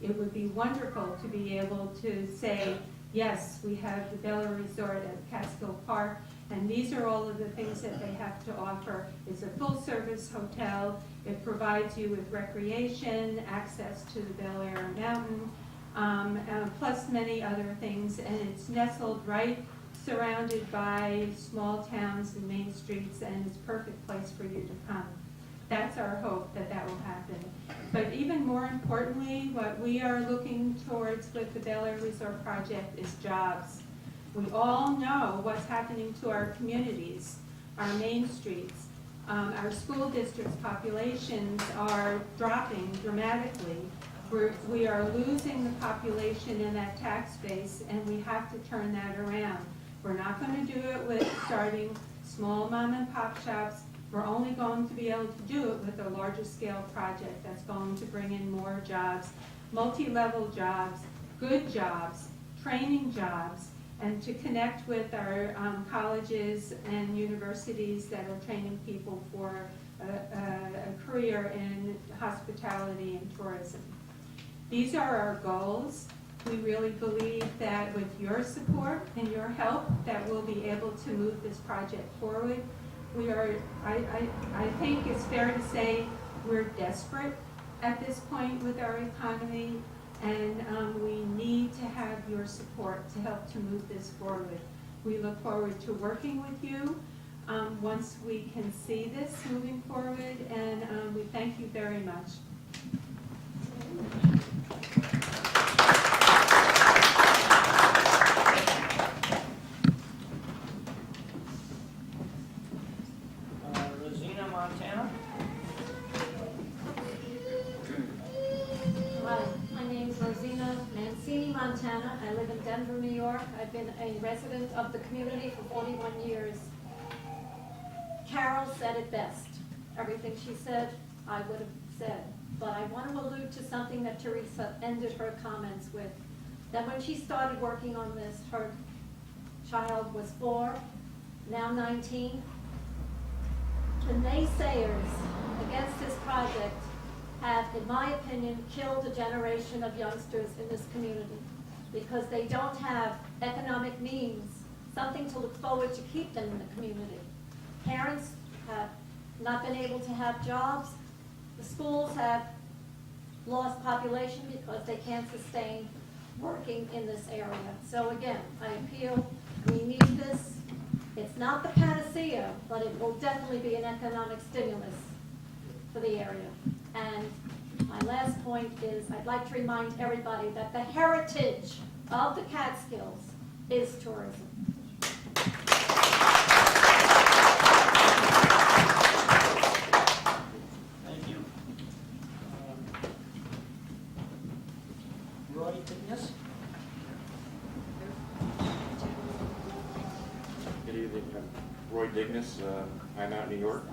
It would be wonderful to be able to say, yes, we have the Bella Resort at Catskill Park, and these are all of the things that they have to offer. It's a full-service hotel. It provides you with recreation, access to the Bel Air Mountain, plus many other things, and it's nestled right surrounded by small towns and main streets, and it's a perfect place for you to come. That's our hope that that will happen. But even more importantly, what we are looking towards with the Bel Air Resort project is jobs. We all know what's happening to our communities, our main streets. Our school districts' populations are dropping dramatically. We are losing the population in that tax base, and we have to turn that around. We're not going to do it with starting small mom and pop shops. We're only going to be able to do it with a larger scale project that's going to bring in more jobs, multi-level jobs, good jobs, training jobs, and to connect with our colleges and universities that are training people for a career in hospitality and tourism. These are our goals. We really believe that with your support and your help that we'll be able to move this project forward. We are, I think it's fair to say we're desperate at this point with our economy, and we need to have your support to help to move this forward. We look forward to working with you once we can see this moving forward, and we thank you very much. Montana. Hi, my name is Rosina Mancini, Montana. I live in Denver, New York. I've been a resident of the community for 41 years. Carol said it best. Everything she said, I would have said. But I want to allude to something that Teresa ended her comments with. That when she started working on this, her child was 4, now 19. The naysayers against this project have, in my opinion, killed a generation of youngsters in this community because they don't have economic means, something to look forward to keep them in the community. Parents have not been able to have jobs. The schools have lost population because they can't sustain working in this area. So again, I appeal, we need this. It's not the panacea, but it will definitely be an economic stimulus for the area. And my last point is I'd like to remind everybody that the heritage of the Catskills is tourism. Thank you. Roy Tignes. Good evening, Roy Dignis, High Mountain, New York.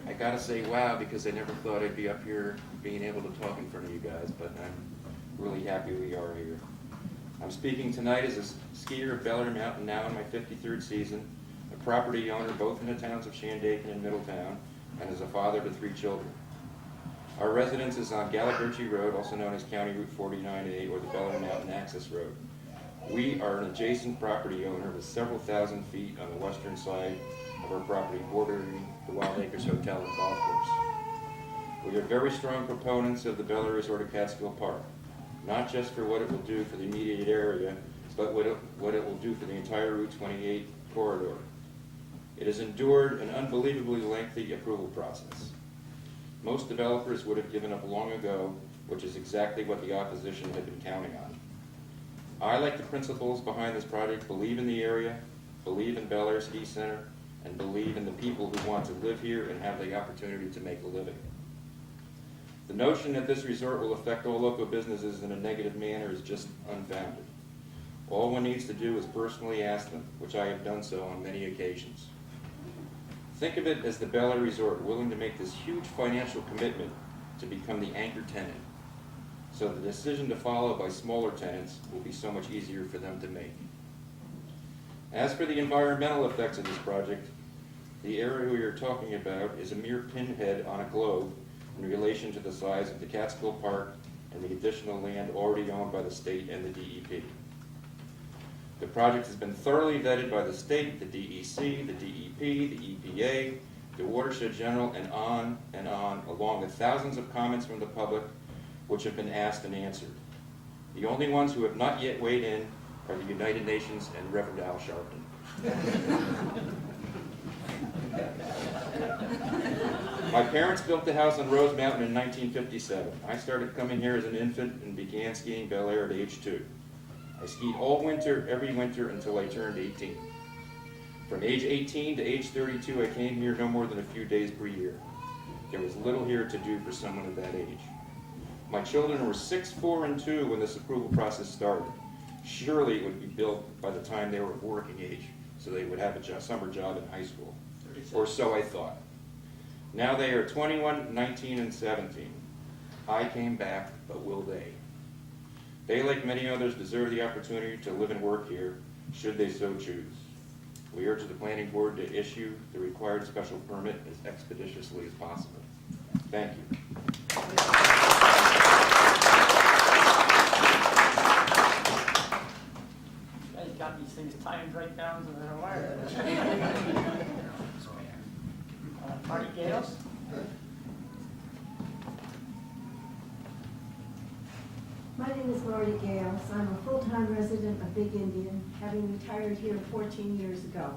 I gotta say wow, because I never thought I'd be up here being able to talk in front of you guys, but I'm really happy we are here. I'm speaking tonight as a skier of Bel Air Mountain, now in my 53rd season, a property owner both in the towns of Shandaken and Middletown, and as a father to 3 children. Our residence is on Gallagherty Road, also known as County Route 49A, or the Bel Air Mountain Access Road. We are an adjacent property owner with several thousand feet on the western side of our property bordering the Wild Acres Hotel and Golf Course. We are very strong proponents of the Bel Air Resort at Catskill Park, not just for what it will do for the immediate area, but what it will do for the entire Route 28 corridor. It has endured an unbelievably lengthy approval process. Most developers would have given up long ago, which is exactly what the opposition had been counting on. I, like the principals behind this project, believe in the area, believe in Bel Air Ski Center, and believe in the people who want to live here and have the opportunity to make a living. The notion that this resort will affect all local businesses in a negative manner is just unfounded. All one needs to do is personally ask them, which I have done so on many occasions. Think of it as the Bel Air Resort willing to make this huge financial commitment to become the anchor tenant, so the decision to follow by smaller tenants will be so much easier for them to make. As for the environmental effects of this project, the area we are talking about is a mere pinhead on a globe in relation to the size of the Catskill Park and the additional land already owned by the state and the DEP. The project has been thoroughly vetted by the state, the DEC, the DEP, the EPA, the Watershed General, and on, along with thousands of comments from the public which have been asked and answered. The only ones who have not yet weighed in are the United Nations and Reverend Al Sharpton. My parents built the house on Rose Mountain in 1957. I started coming here as an infant and began skiing Bel Air at age 2. I skied all winter, every winter, until I turned 18. From age 18 to age 32, I came here no more than a few days per year. There was little here to do for someone of that age. My children were 6, 4, and 2 when this approval process started. Surely it would be built by the time they were of working age, so they would have a summer job in high school. Or so I thought. Now they are 21, 19, and 17. I came back, but will they? They, like many others, deserve the opportunity to live and work here, should they so choose. We urge the planning board to issue the required special permit as expeditiously as possible. Thank you. You guys got these things timed right down to the wire. Marty Gales? My name is Marty Gales. I'm a full-time resident of Big Indian, having retired here 14 years ago.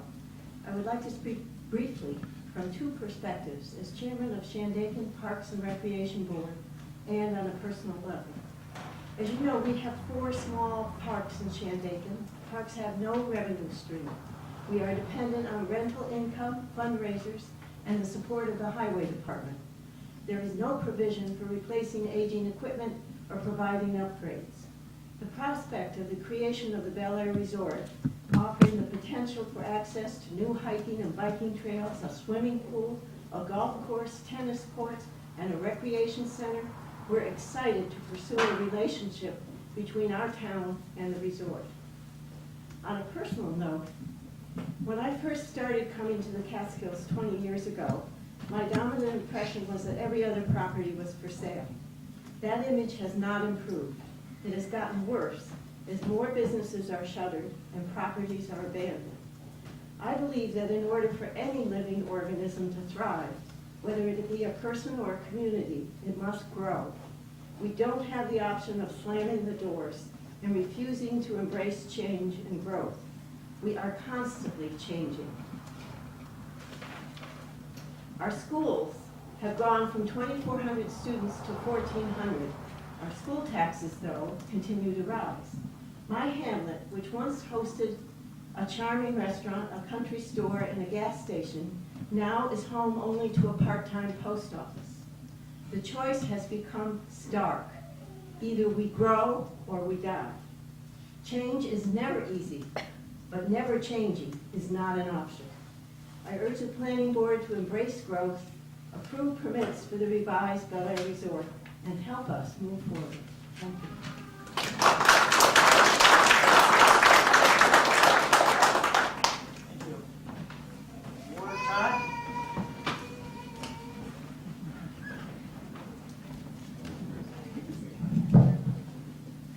I would like to speak briefly from two perspectives, as chairman of Shandaken Parks and Recreation Board and on a personal level. As you know, we have 4 small parks in Shandaken. Parks have no revenue stream. We are dependent on rental income, fundraisers, and the support of the highway department. There is no provision for replacing aging equipment or providing upgrades. The prospect of the creation of the Bel Air Resort, offering the potential for access to new hiking and biking trails, a swimming pool, a golf course, tennis courts, and a recreation center, we're excited to pursue a relationship between our town and the resort. On a personal note, when I first started coming to the Catskills 20 years ago, my dominant impression was that every other property was for sale. That image has not improved. It has gotten worse as more businesses are shuttered and properties are abandoned. I believe that in order for any living organism to thrive, whether it be a person or a community, it must grow. We don't have the option of slamming the doors and refusing to embrace change and growth. We are constantly changing. Our schools have gone from 2,400 students to 1,400. Our school taxes, though, continue to rise. My hamlet, which once hosted a charming restaurant, a country store, and a gas station, now is home only to a part-time post office. The choice has become stark. Either we grow or we die. Change is never easy, but never changing is not an option. I urge the planning board to embrace growth, approve permits for the revised Bel Air Resort, and help us move forward. Thank you. Thank you. Ward Todd?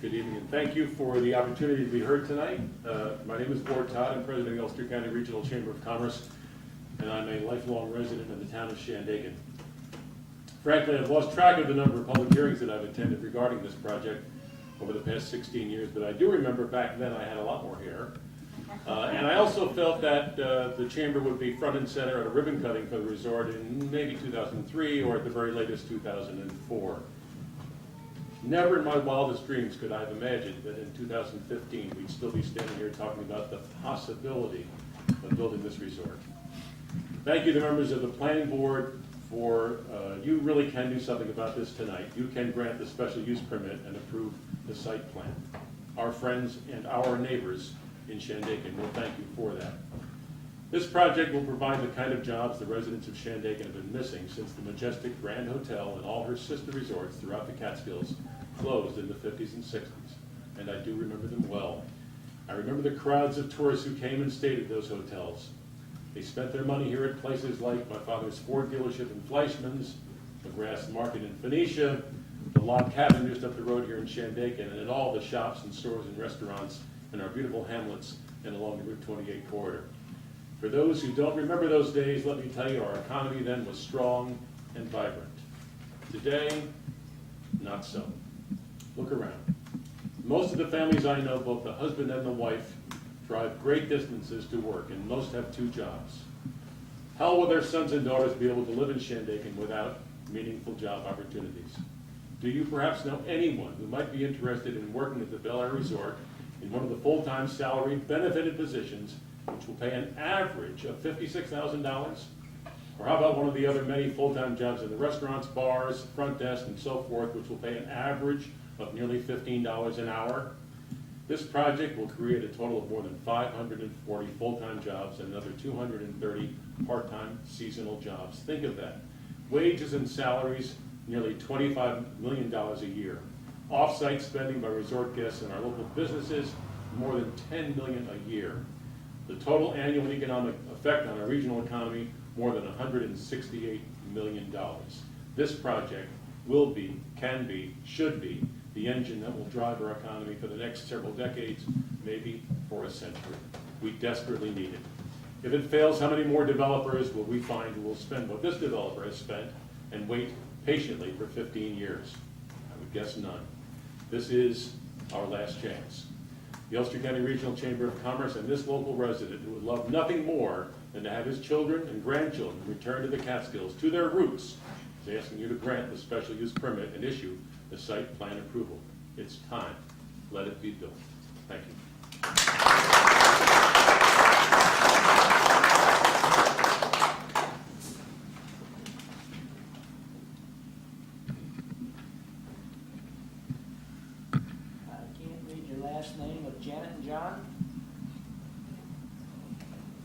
Good evening, and thank you for the opportunity to be heard tonight. My name is Ward Todd. I'm president of the Ulster County Regional Chamber of Commerce, and I'm a lifelong resident of the town of Shandaken. Frankly, I've lost track of the number of public hearings that I've attended regarding this project over the past 16 years, but I do remember back then I had a lot more hair. And I also felt that the chamber would be front and center at a ribbon cutting for the resort in maybe 2003 or at the very latest 2004. Never in my wildest dreams could I have imagined that in 2015 we'd still be standing here talking about the possibility of building this resort. Thank you to members of the planning board for, you really can do something about this tonight. You can grant the special use permit and approve the site plan. Our friends and our neighbors in Shandaken will thank you for that. This project will provide the kind of jobs the residents of Shandaken have been missing since the majestic Grand Hotel and all her sister resorts throughout the Catskills closed in the 50s and 60s, and I do remember them well. I remember the crowds of tourists who came and stayed at those hotels. They spent their money here at places like my father's Ford dealership in Fleischmann's, the Grass Market in Phoenicia, the log cabin just up the road here in Shandaken, and at all the shops and stores and restaurants in our beautiful hamlets and along the Route 28 corridor. For those who don't remember those days, let me tell you, our economy then was strong and vibrant. Today, not so. Look around. Most of the families I know, both the husband and the wife, drive great distances to work, and most have 2 jobs. How will their sons and daughters be able to live in Shandaken without meaningful job opportunities? Do you perhaps know anyone who might be interested in working at the Bel Air Resort in one of the full-time salary benefited positions, which will pay an average of $56,000? Or how about one of the other many full-time jobs in the restaurants, bars, front desk, and so forth, which will pay an average of nearly $15 an hour? This project will create a total of more than 540 full-time jobs and another 230 part-time seasonal jobs. Think of that. Wages and salaries, nearly $25 million a year. Off-site spending by resort guests and our local businesses, more than $10 million a year. The total annual economic effect on our regional economy, more than $168 million. This project will be, can be, should be the engine that will drive our economy for the next several decades, maybe for a century. We desperately need it. If it fails, how many more developers will we find who will spend what this developer has spent and wait patiently for 15 years? I would guess none. This is our last chance. The Ulster County Regional Chamber of Commerce and this local resident who would love nothing more than to have his children and grandchildren return to the Catskills, to their roots, is asking you to grant the special use permit and issue the site plan approval. It's time. Let it be built. Thank you. I can't read your last name of Janet and John?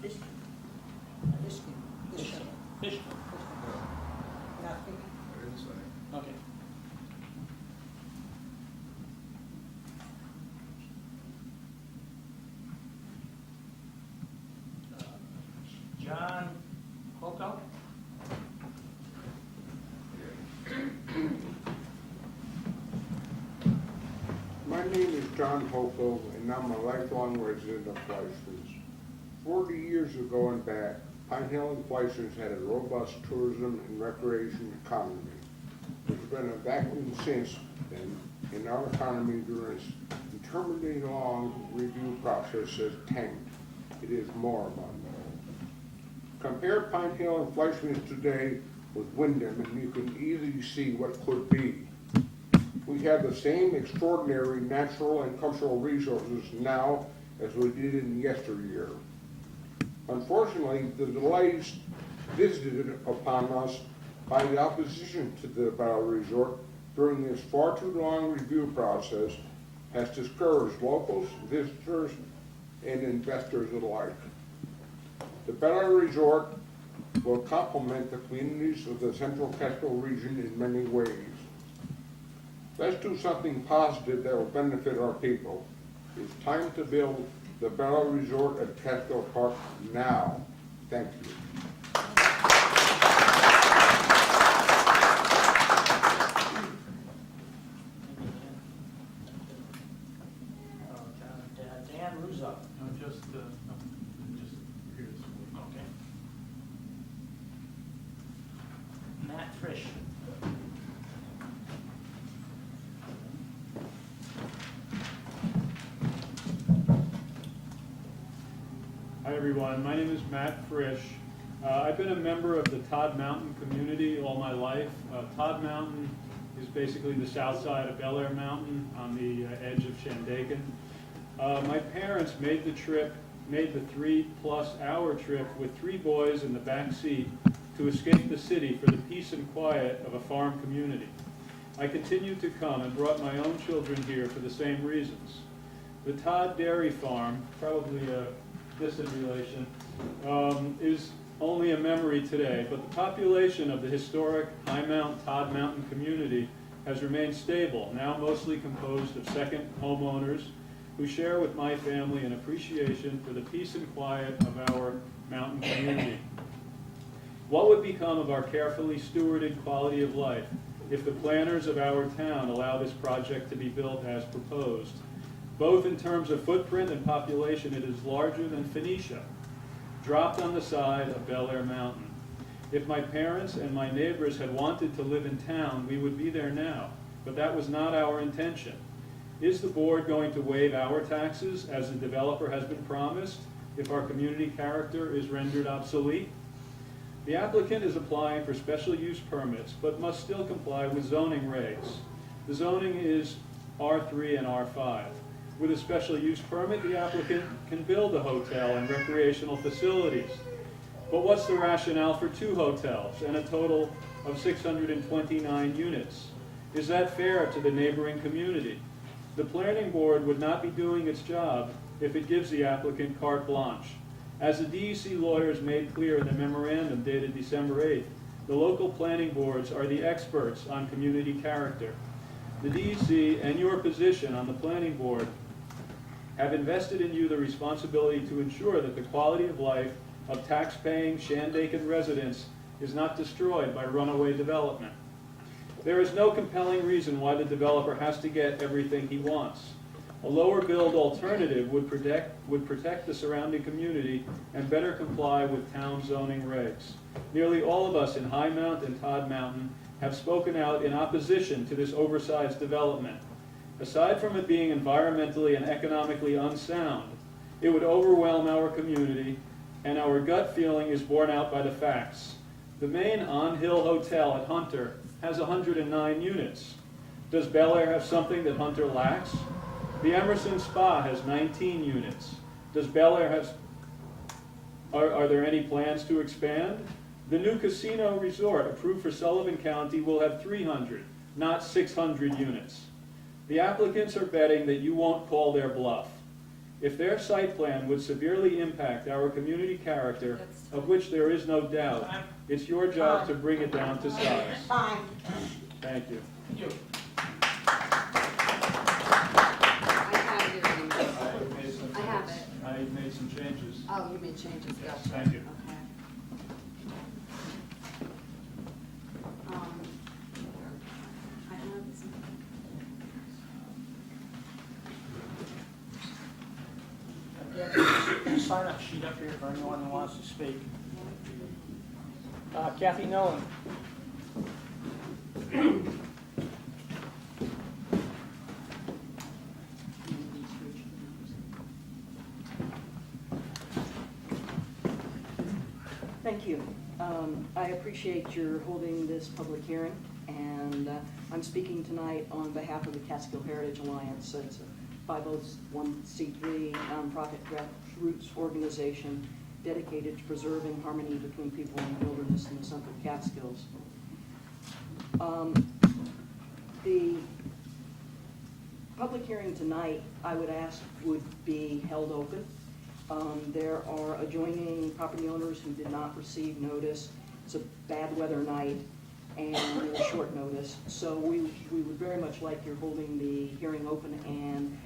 Fishkin. Fishkin. Fishkin. Okay. John Hoko? My name is John Hopel, and I'm a lifelong resident of Fleischman's. 40 years ago and back, Pine Hill and Fleischman's had a robust tourism and recreation economy. There's been a vacuum since then in our economy during its interminably long review process has tanked. It is moribund. Compare Pine Hill and Fleischman's today with Wyndham, and you can easily see what could be. We have the same extraordinary natural and cultural resources now as we did in yesteryear. Unfortunately, the delays visited upon us by the opposition to the Bel Air Resort during this far too long review process has discouraged locals, visitors, and investors alike. The Bel Air Resort will complement the communities of the Central Catskill region in many ways. Let's do something positive that will benefit our people. It's time to build the Bel Air Resort at Catskill Park now. Thank you. Dan Russo. Just here's. Okay. Matt Frisch. Hi everyone, my name is Matt Frisch. I've been a member of the Todd Mountain community all my life. Todd Mountain is basically the south side of Bel Air Mountain on the edge of Shandaken. My parents made the 3+ hour trip with 3 boys in the back seat to escape the city for the peace and quiet of a farm community. I continued to come and brought my own children here for the same reasons. The Todd Dairy Farm, probably a distant relation, is only a memory today, but the population of the historic High Mount Todd Mountain community has remained stable, now mostly composed of second homeowners who share with my family an appreciation for the peace and quiet of our mountain community. What would become of our carefully stewarded quality of life if the planners of our town allow this project to be built as proposed. Both in terms of footprint and population, it is larger than Phoenicia, dropped on the side of Bel Air Mountain. If my parents and my neighbors had wanted to live in town, we would be there now, but that was not our intention. Is the board going to waive our taxes, as the developer has been promised, if our community character is rendered obsolete? The applicant is applying for special use permits, but must still comply with zoning regs. The zoning is R3 and R5. With a special use permit, the applicant can build a hotel and recreational facilities. But what's the rationale for 2 hotels and a total of 629 units? Is that fair to the neighboring community? The planning board would not be doing its job if it gives the applicant carte blanche. As the DEC lawyers made clear in the memorandum dated December 8th, the local planning boards are the experts on community character. The DEC and your position on the planning board have invested in you the responsibility to ensure that the quality of life of tax-paying Shandaken residents is not destroyed by runaway development. There is no compelling reason why the developer has to get everything he wants. A lower build alternative would protect the surrounding community and better comply with town zoning regs. Nearly all of us in High Mount and Todd Mountain have spoken out in opposition to this oversized development. Aside from it being environmentally and economically unsound, it would overwhelm our community, and our gut feeling is borne out by the facts. The main on-hill hotel at Hunter has 109 units. Does Bel Air have something that Hunter lacks? The Emerson Spa has 19 units. Does Bel Air have... Are there any plans to expand? The new casino resort approved for Sullivan County will have 300, not 600 units. The applicants are betting that you won't call their bluff. If their site plan would severely impact our community character, of which there is no doubt, it's your job to bring it down to size. Fine. Thank you. Thank you. I have it. I made some changes. Oh, you made changes, Yes, gotcha. thank you. Okay. I have some. Sign up sheet up here for anyone who wants to speak. Kathy Nolan. Thank you. I appreciate your holding this public hearing, and I'm speaking tonight on behalf of the Catskill Heritage Alliance. It's a 501c3 nonprofit grassroots organization dedicated to preserving harmony between people in the wilderness in the Central Catskills. The public hearing tonight, I would ask, would be held open. There are adjoining property owners who did not receive notice. It's a bad weather night and a short notice. So we would very much like your holding the hearing open and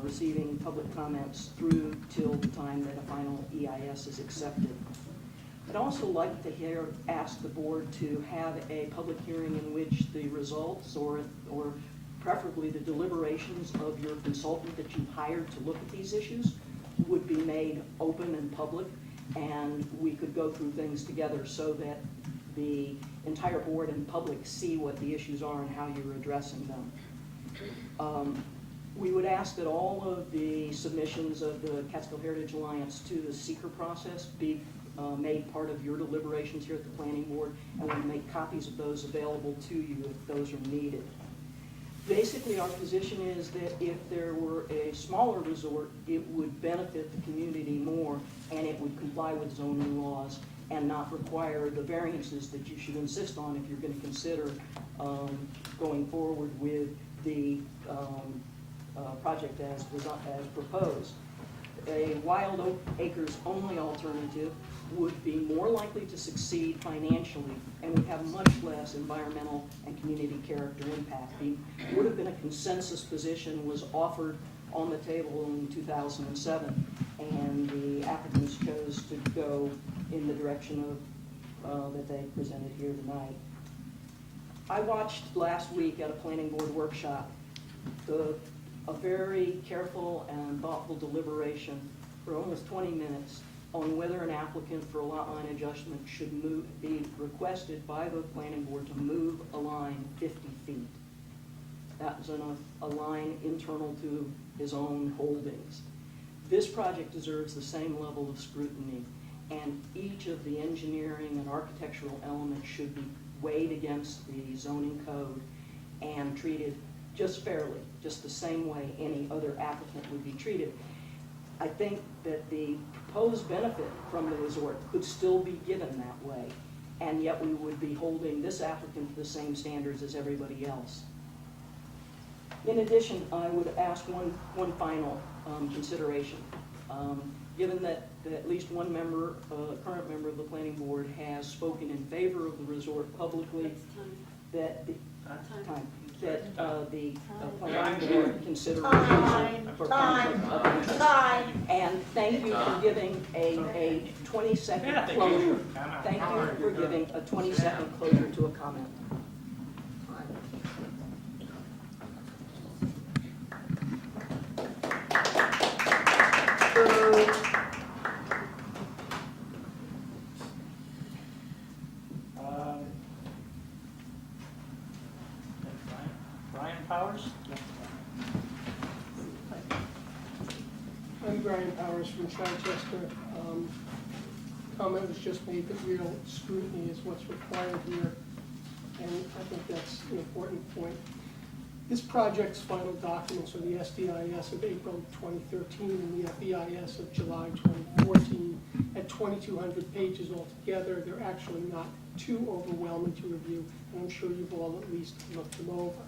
receiving public comments through till the time that a final EIS is accepted. I'd also like to ask the board to have a public hearing in which the results or preferably the deliberations of your consultant that you hired to look at these issues would be made open and public, and we could go through things together so that the entire board and public see what the issues are and how you're addressing them. We would ask that all of the submissions of the Catskill Heritage Alliance to the seeker process be made part of your deliberations here at the planning board, and we'll make copies of those available to you if those are needed. Basically, our position is that if there were a smaller resort, it would benefit the community more, and it would comply with zoning laws and not require the variances that you should insist on if you're going to consider going forward with the project as proposed. A wild oak acres only alternative would be more likely to succeed financially and would have much less environmental and community character impact. The would have been a consensus position was offered on the table in 2007, and the applicants chose to go in the direction of that they presented here tonight. I watched last week at a planning board workshop, a very careful and thoughtful deliberation for almost 20 minutes on whether an applicant for a lot line adjustment should be requested by the planning board to move a line 50 feet. That was a line internal to his own holdings. This project deserves the same level of scrutiny, and each of the engineering and architectural elements should be weighed against the zoning code and treated just fairly, just the same way any other applicant would be treated. I think that the proposed benefit from the resort could still be given that way, and yet we would be holding this applicant to the same standards as everybody else. In addition, I would ask one final consideration. Given that at least one member, current member of the planning board has spoken in favor of the resort publicly, It's time. that the Time. the planning board consider Time. for conflict of interest. And thank you for giving a 20-second closure. Thank you for giving a 20-second closure to a comment. Brian Powers? I'm Brian Powers from Chichester. Comment was just made that real scrutiny is what's required here, and I think that's an important point. This project's final documents are the SDIS of April 2013 and the FEIS of July 2014. At 2,200 pages altogether, they're actually not too overwhelming to review, and I'm sure you've all at least looked them over.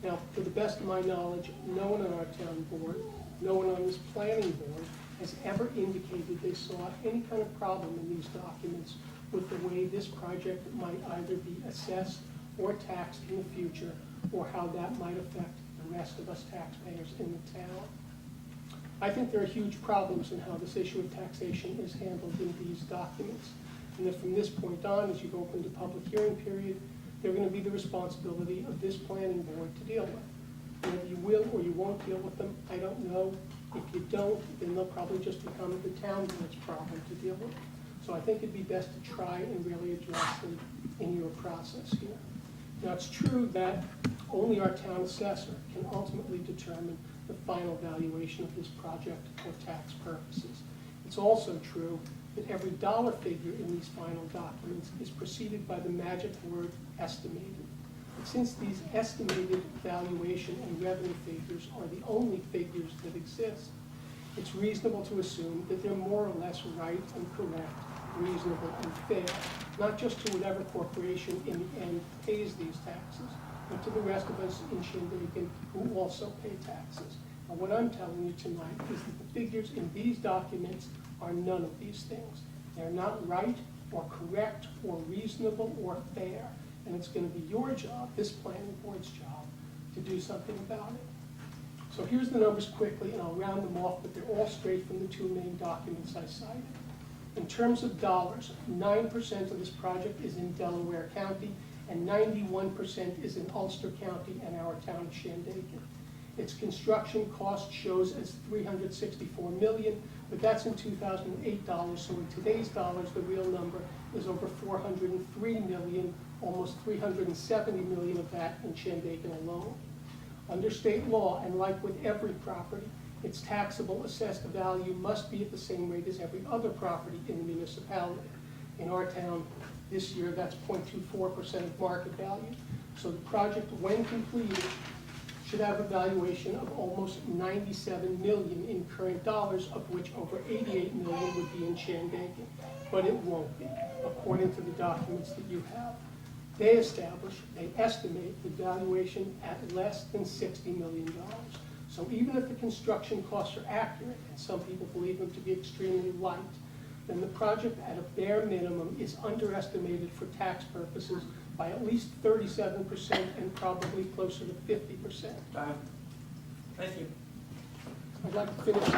Now, to the best of my knowledge, no one on our town board, no one on this planning board has ever indicated they saw any kind of problem in these documents with the way this project might either be assessed or taxed in the future, or how that might affect the rest of us taxpayers in the town. I think there are huge problems in how this issue of taxation is handled in these documents, and that from this point on, as you've opened a public hearing period, they're going to be the responsibility of this planning board to deal with. Whether you will or you won't deal with them, I don't know. If you don't, then they'll probably just become the town board's problem to deal with. So I think it'd be best to try and really address them in your process here. Now, it's true that only our town assessor can ultimately determine the final valuation of this project for tax purposes. It's also true that every dollar figure in these final documents is preceded by the magic word estimated. But since these estimated valuation and revenue figures are the only figures that exist, it's reasonable to assume that they're more or less right and correct, reasonable and fair, not just to whatever corporation in the end pays these taxes, but to the rest of us in Shandaken who also pay taxes. And what I'm telling you tonight is that the figures in these documents are none of these things. They're not right or correct or reasonable or fair. And it's going to be your job, this planning board's job, to do something about it. So here's the numbers quickly, and I'll round them off, but they're all straight from the two main documents I cited. In terms of dollars, 9% of this project is in Delaware County, and 91% is in Ulster County and our town of Shandaken. Its construction cost shows as $364 million, but that's in 2008 dollars, so in today's dollars, the real number is over $403 million, almost $370 million of that in Shandaken alone. Under state law, and like with every property, its taxable assessed value must be at the same rate as every other property in the municipality. In our town, this year, that's 0.24% of market value. So the project, when completed, should have a valuation of almost $97 million in current dollars, of which over $88 million would be in Shandaken. But it won't be, according to the documents that you have. They estimate the valuation at less than $60 million. So even if the construction costs are accurate, and some people believe them to be extremely light, then the project at a bare minimum is underestimated for tax purposes by at least 37% and probably closer to 50%. Thank you. I'd like to finish.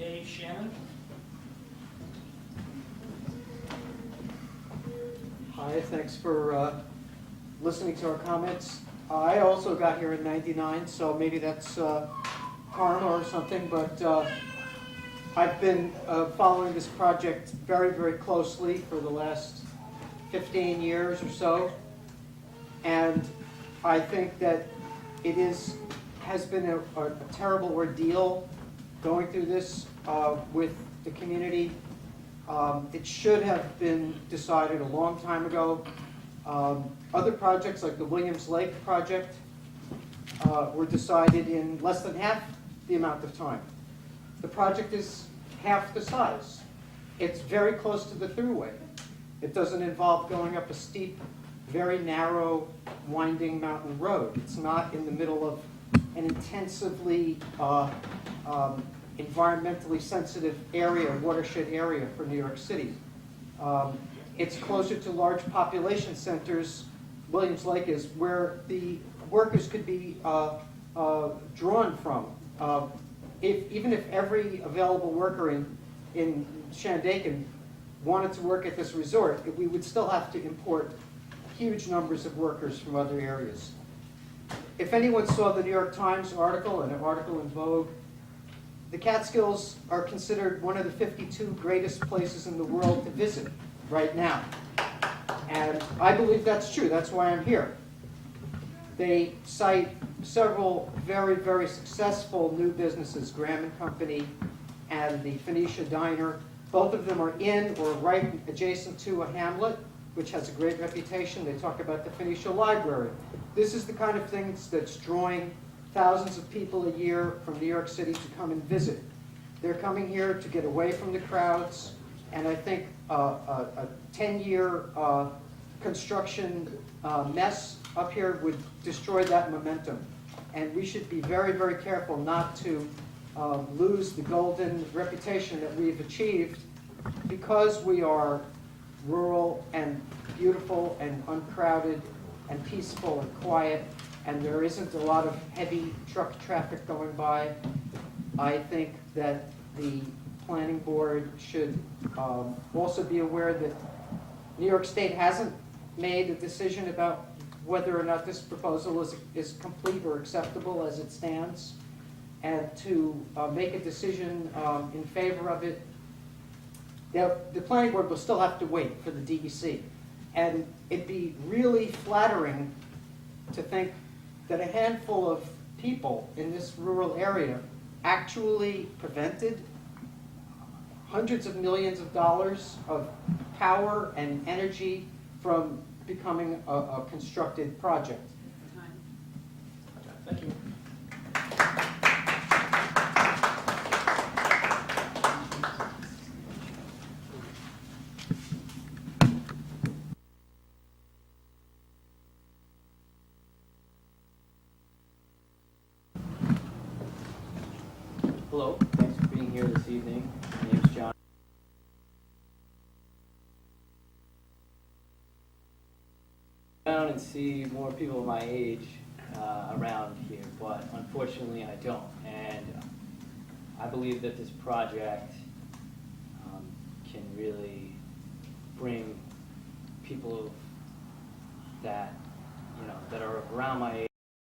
Dave Shannon. Hi, thanks for listening to our comments. I also got here in '99, so maybe that's karma or something, but I've been following this project very, very closely for the last 15 years or so, and I think that it has been a terrible ordeal going through this with the community. It should have been decided a long time ago. Other projects like the Williams Lake project were decided in less than half the amount of time. The project is half the size. It's very close to the thruway. It doesn't involve going up a steep, very narrow, winding mountain road. It's not in the middle of an intensively environmentally sensitive area, watershed area for New York City. It's closer to large population centers. Williams Lake is where the workers could be drawn from. Even if every available worker in Shandaken wanted to work at this resort, we would still have to import huge numbers of workers from other areas. If anyone saw the New York Times article, and an article in Vogue, the Catskills are considered one of the 52 greatest places in the world to visit right now. And I believe that's true. That's why I'm here. They cite several very, very successful new businesses, Graham and Company and the Phoenicia Diner. Both of them are in or right adjacent to a hamlet, which has a great reputation. They talk about the Phoenicia Library. This is the kind of things that's drawing thousands of people a year from New York City to come and visit. They're coming here to get away from the crowds, and I think a 10-year construction mess up here would destroy that momentum. And we should be very, very careful not to lose the golden reputation that we've achieved because we are rural and beautiful and uncrowded and peaceful and quiet, and there isn't a lot of heavy truck traffic going by. I think that the planning board should also be aware that New York State hasn't made a decision about whether or not this proposal is complete or acceptable as it stands, and to make a decision in favor of it. The planning board will still have to wait for the DEC. And it'd be really flattering to think that a handful of people in this rural area actually prevented hundreds of millions of dollars of power and energy from becoming a constructed project. Thank you. Hello, thanks for being here this evening. My name is John. Down and see more people my age around here, but unfortunately I don't. And I believe that this project can really bring people that that are around my age